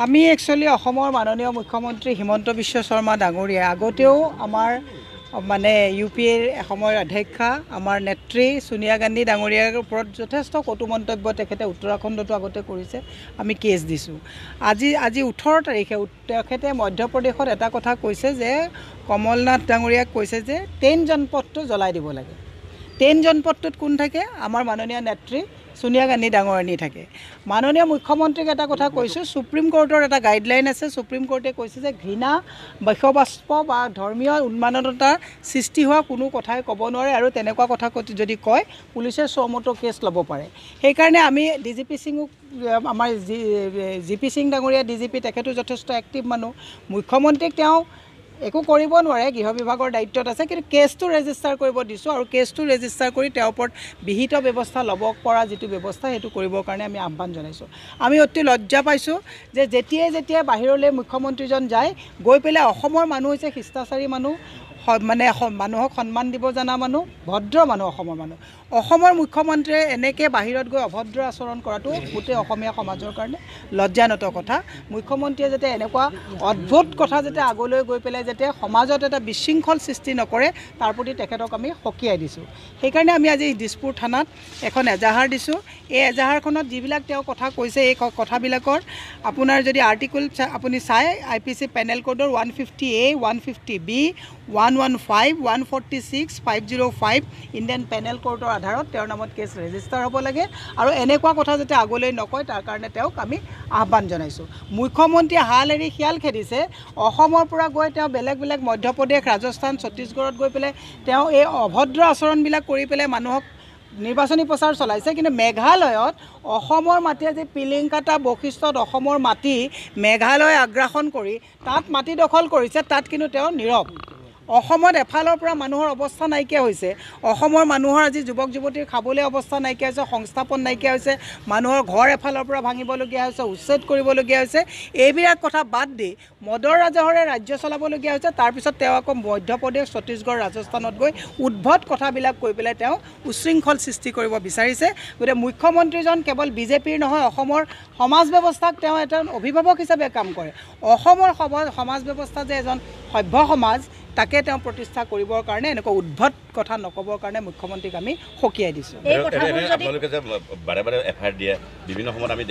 আমি একচুৱেলি অসমৰ মাননীয় মুখ্যমন্ত্ৰী হিমন্ত বিশ্ব শৰ্মা ডাঙৰীয়া আগতেও আমাৰ মানে UPAৰ অসমৰ অধ্যক্ষা আমাৰ নেত্ৰী সোনিয়া গান্ধী ডাঙৰীয়াৰ ওপৰত যথেষ্ট কটু মন্তব্য তেখেতে উত্তৰাখণ্ডতো আগতে কৰিছে আমি কেছ দিছোঁ আজি 18 তাৰিখে তেখেতে মধ্যপ্ৰদেশত এটা কথা কৈছে যে কমলনাথ ডাঙৰীয়াক কৈছে যে 10 জনপদটো জ্বলাই দিব লাগে 10 জনপদটোত কোন থাকে আমাৰ মাননীয় নেত্ৰী সোনিয়া গান্ধী ডাঙৰীয়ানী থাকে মাননীয় মুখ্যমন্ত্ৰীক এটা কথা কৈছোঁ সুপ্ৰিম কোৰ্টৰ এটা গাইডলাইন আছে সুপ্ৰিম কোৰ্টে কৈছে যে ঘৃণা বৈষবাস্প বা ধৰ্মীয় উন্মাদনতাৰ সৃষ্টি হোৱা কোনো কথাই ক'ব নোৱাৰে আৰু তেনেকুৱা কথা যদি কয় পুলিচে চমতো কেছ ল'ব পাৰে সেইকাৰণে আমি DGP সিঙক আমাৰ GP সিং ডাঙৰীয়া DGP তেখেতো যথেষ্ট এক্টিভ মানুহ মুখ্যমন্ত্ৰীক তেওঁ একো কৰিব নোৱাৰে গৃহ বিভাগৰ দায়িত্বত আছে কিন্তু কেছটো ৰেজিষ্টাৰ কৰিব দিছোঁ আৰু কেছটো ৰেজিষ্টাৰ কৰি তেওঁৰ ওপৰত বিহিত ব্যৱস্থা ল'ব পৰা যিটো ব্যৱস্থা সেইটো কৰিবৰ কাৰণে আমি আহ্বান জনাইছোঁ আমি অতি লজ্জা পাইছোঁ যে যেতিয়াই বাহিৰলৈ মুখ্যমন্ত্ৰীজন যায় গৈ পেলাই অসমৰ মানুহ হৈছে শিষ্টাচাৰী মানুহ মানে মানুহক সন্মান দিব জানা মানুহ ভদ্ৰ মানুহ অসমৰ মুখ্যমন্ত্ৰীয়ে এনেকৈ বাহিৰত গৈ অভদ্ৰ আচৰণ কৰাটো গোটেই অসমীয়া সমাজৰ কাৰণে লজ্জানত কথা মুখ্যমন্ত্ৰীয়ে যাতে এনেকুৱা অদ্ভুত কথা যাতে আগলৈ গৈ পেলাই যাতে সমাজত এটা বিশৃংখল সৃষ্টি নকৰে তাৰ প্ৰতি তেখেতক আমি সকীয়াই দিছোঁ সেইকাৰণে আমি আজি দিছপুৰ থানাত এখন এজাহাৰ দিছোঁ এই এজাহাৰখনত যিবিলাক তেওঁ কথা কৈছে এই কথাবিলাকৰ আপোনাৰ যদি আৰ্টিকল আপুনি চাই IPC পেনেল কোডৰ 150A 150B 115 146 505 ইণ্ডিয়ান পেনেল কোৰ্টৰ আধাৰত তেওঁৰ নামত কেছ ৰেজিষ্টাৰ হ'ব লাগে আৰু এনেকুৱা কথা যাতে আগলৈ নকয় তাৰ কাৰণে তেওঁক আমি আহ্বান জনাইছোঁ মুখ্যমন্ত্ৰীয়ে হাল এৰি শিয়াল খেদিছে অসমৰ পৰা গৈ তেওঁ বেলেগ মধ্যপ্ৰদেশ ৰাজস্থান ছত্তীশগড়ত গৈ পেলাই তেওঁ এই অভদ্ৰ আচৰণবিলাক কৰি পেলাই মানুহক নিৰ্বাচনী প্ৰচাৰ চলাইছে কিন্তু মেঘালয়ত অসমৰ মাটিয়ে যে পিলিংকাটা বৈশিষ্ট্যত অসমৰ মাটি মেঘালয় আগ্ৰাসন কৰি তাত মাটি দখল কৰিছে তাত কিন্তু তেওঁ নীৰৱ অসমত এফালৰ পৰা মানুহৰ অৱস্থা নাইকিয়া হৈছে অসমৰ মানুহৰ আজি যুৱক যুৱতীৰ খাবলৈ অৱস্থা নাইকিয়া হৈছে সংস্থাপন নাইকিয়া হৈছে মানুহৰ ঘৰ এফালৰ পৰা ভাঙিবলগীয়া হৈছে উচ্ছেদ কৰিবলগীয়া হৈছে এইবিলাক কথা বাদ দি মদৰ ৰাজহৰে ৰাজ্য চলাবলগীয়া হৈছে তাৰপিছত তেওঁ আকৌ মধ্যপ্ৰদেশ ছত্তীশগড় ৰাজস্থানত গৈ উদ্ভট কথাবিলাক কৈ পেলাই তেওঁ উশৃংখল সৃষ্টি কৰিব বিচাৰিছে গতিকে মুখ্যমন্ত্ৰীজন কেৱল বিজেপিৰ নহয় অসমৰ সমাজ ব্যৱস্থাক তেওঁ এটা অভিভাৱক হিচাপে কাম কৰে অসমৰ সমাজ ব্যৱস্থা যে এজন সভ্য সমাজ তাকে তেওঁ প্ৰতিষ্ঠা কৰিবৰ কাৰণে এনেকুৱা উদ্ভট কথা নকবৰ কাৰণে মুখ্যমন্ত্ৰীক আমি সকীয়াই দিছোঁ এই কথাবোৰ যদি আপোনালোকে যে বাৰে বাৰে FIR দিয়ে বিভিন্ন সময়ত আমি